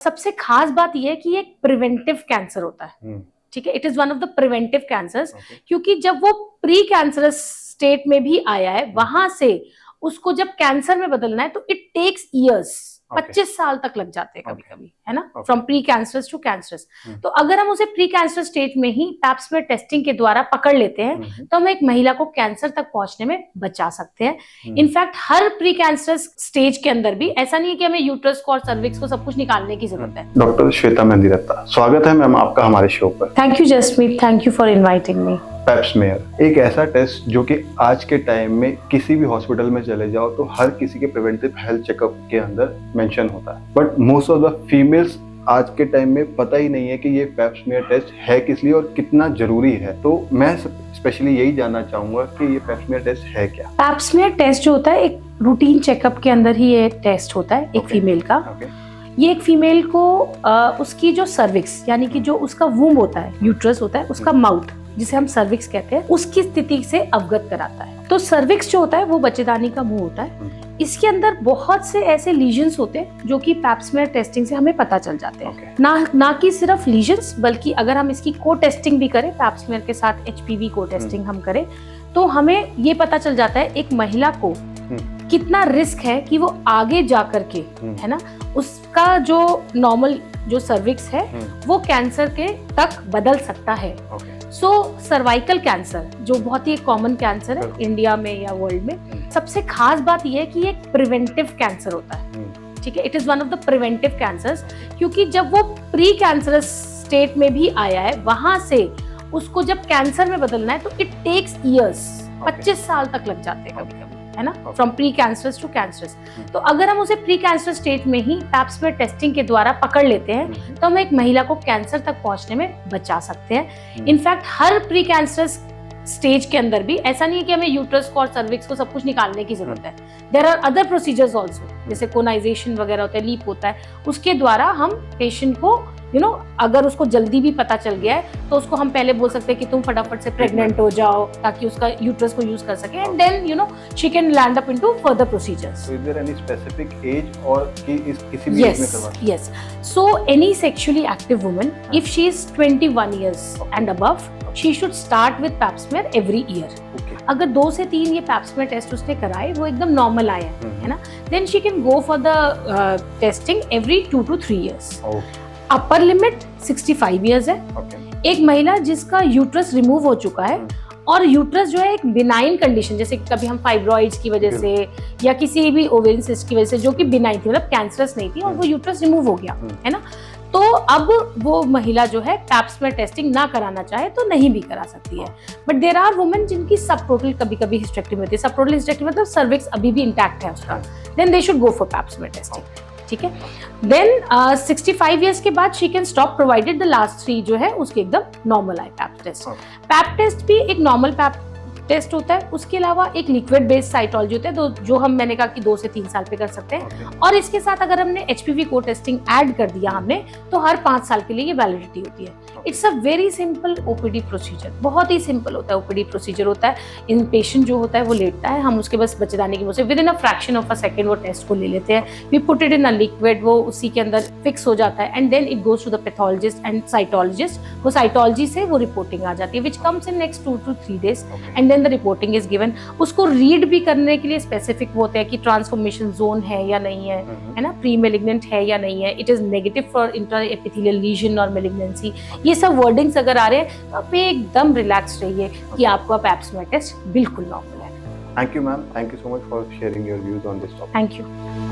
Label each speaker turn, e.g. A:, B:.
A: सबसे खास बात यह है कि ये एक प्रिवेंटिव कैंसर होता है। ठीक है, it is one of the preventive cancers. क्योंकि जब वो प्री कैंसरस स्टेट में भी आया है, वहां से उसको जब कैंसर में बदलना है तो इट टेक्स इयर्स, 25 साल तक लग जाते हैं कभी कभी, है ना, from pre cancerous to cancerous. तो अगर हम उसे प्री कैंसर स्टेज में ही पैप स्मेयर टेस्टिंग के द्वारा पकड़ लेते हैं तो हम एक महिला को कैंसर तक पहुंचने में बचा सकते हैं। इनफैक्ट हर प्री कैंसर स्टेज के अंदर भी ऐसा नहीं है कि हमें यूट्रस को और सर्विक्स को सब कुछ निकालने की जरूरत है।
B: डॉक्टर श्वेता मेहंदीरत्ता, स्वागत है मैम आपका हमारे शो पर।
A: Thank you Jasmeet, thank you for inviting me.
B: Pap smear एक ऐसा टेस्ट जो कि आज के टाइम में किसी भी हॉस्पिटल में चले जाओ तो हर किसी के प्रिवेंटिव हेल्थ चेकअप के अंदर मेंशन होता है, but most of the females आज के टाइम में पता ही नहीं है कि ये पैप स्मेयर टेस्ट है किस लिए और कितना जरूरी है। तो मैं स्पेशली यही जानना चाहूंगा कि ये पैप स्मेयर टेस्ट है क्या।
A: पैप स्मेयर टेस्ट जो होता है एक रूटीन चेकअप के अंदर ही ये टेस्ट होता है एक फीमेल का। ये एक फीमेल को उसकी जो सर्विक्स यानी कि जो उसका वूम होता है, यूट्रस होता है, उसका माउथ जिसे हम सर्विक्स कहते हैं, उसकी स्थिति से अवगत कराता है। तो सर्विक्स जो होता है वो बच्चेदानी का मुंह होता है। इसके अंदर बहुत से ऐसे लीजन्स होते हैं जो कि पैप स्मेयर टेस्टिंग से हमें पता चल जाते हैं। ना कि सिर्फ लीजन्स, बल्कि अगर हम इसकी को टेस्टिंग भी करें, पैप स्मेयर के साथ HPV को टेस्टिंग हम करें, तो हमें ये पता चल जाता है एक महिला को कितना रिस्क है कि वो आगे जा करके, है ना, उसका जो नॉर्मल जो सर्विक्स है वो कैंसर के तक बदल सकता है। सो सर्वाइकल कैंसर जो बहुत ही कॉमन कैंसर है इंडिया में या वर्ल्ड में, सबसे खास बात यह है कि ये एक प्रिवेंटिव कैंसर होता है। ठीक है, it is one of the preventive cancers. क्योंकि जब वो प्री कैंसरस स्टेट में भी आया है, वहां से उसको जब कैंसर में बदलना है तो इट टेक्स इयर्स, 25 साल तक लग जाते हैं कभी कभी, है ना, from pre cancerous to cancerous. तो अगर हम उसे प्री कैंसर स्टेज में ही पैप स्मेयर टेस्टिंग के द्वारा पकड़ लेते हैं तो हम एक महिला को कैंसर तक पहुंचने में बचा सकते हैं। इनफैक्ट हर प्री कैंसर स्टेज के अंदर भी ऐसा नहीं है कि हमें यूट्रस को और सर्विक्स को सब कुछ निकालने की जरूरत है। There are other procedures also, जैसे कोनाइजेशन वगैरह होता है, लीप होता है, उसके द्वारा हम पेशेंट को अगर उसको जल्दी भी पता चल गया है तो उसको हम पहले बोल सकते हैं कि तुम फटाफट से प्रेग्नेंट हो जाओ ताकि उसका यूट्रस को यूज कर सके, and then she can land up into further procedures.
B: So is there any specific age और कि इस किसी भी एज में करवा?
A: Yes. So any sexually active woman, if she is 21 years and above, she should start with pap smear every year. अगर 2 से 3 ये पैप स्मेयर टेस्ट उसने कराए, वो एकदम नॉर्मल आया है ना, then she can go for the testing every 2 to 3 years. Upper limit 65 years है। एक महिला जिसका यूट्रस रिमूव हो चुका है और यूट्रस जो है एक बिनाइन कंडीशन, जैसे कभी हम फाइब्रॉइड्स की वजह से या किसी भी ओवेरियन सिस्ट की वजह से जो कि बिनाइन थी, मतलब कैंसरस नहीं थी, और वो यूट्रस रिमूव हो गया, है ना, तो अब वो महिला जो है पैप स्मेयर टेस्टिंग ना कराना चाहे तो नहीं भी करा सकती है। बट देयर आर वुमेन जिनकी सबटोटल कभी कभी हिस्टेक्टोमी होती है। सबटोटल हिस्टेक्टोमी मतलब सर्विक्स अभी भी इंटैक्ट है उसका, then they should go for pap smear testing. ठीक है, देन 65 इयर्स के बाद she can stop provided the last 3 जो है उसके एकदम नॉर्मल आए पैप टेस्ट। पैप टेस्ट भी एक नॉर्मल पैप टेस्ट होता है, उसके अलावा एक लिक्विड बेस्ड साइटोलॉजी होता है तो जो मैंने कहा कि 2 से 3 साल पे कर सकते हैं। और इसके साथ अगर हमने HPV को टेस्टिंग ऐड कर दिया हमने, तो हर 5 साल के लिए ये वैलिडिटी होती है। It's a very simple OPD procedure, बहुत ही सिंपल होता है OPD प्रोसीजर होता है। इन पेशेंट जो होता है वो लेटता है, हम उसके बस बच्चेदानी की मुंह से within a fraction of a second वो टेस्ट को ले लेते हैं, we put it in a liquid, वो उसी के अंदर फिक्स हो जाता है, and then it goes to the pathologist and cytologist. वो साइटोलॉजी से वो रिपोर्टिंग आ जाती है which comes in next 2 to 3 days, and then the reporting is given. उसको रीड भी करने के लिए स्पेसिफिक होते हैं कि ट्रांसफॉर्मेशन जोन है या नहीं है, है ना, प्री मेलिग्नेंट है या नहीं है, it is negative for inter epithelial lesion और मेलिग्नेंसी। ये सब वर्डिंग्स अगर आ रहे हैं तो आप एकदम रिलैक्स रहिए कि आपका पैप स्मेयर टेस्ट बिल्कुल नॉर्मल है।
B: Thank you ma'am, thank you so much for sharing your views on this topic.
A: Thank you.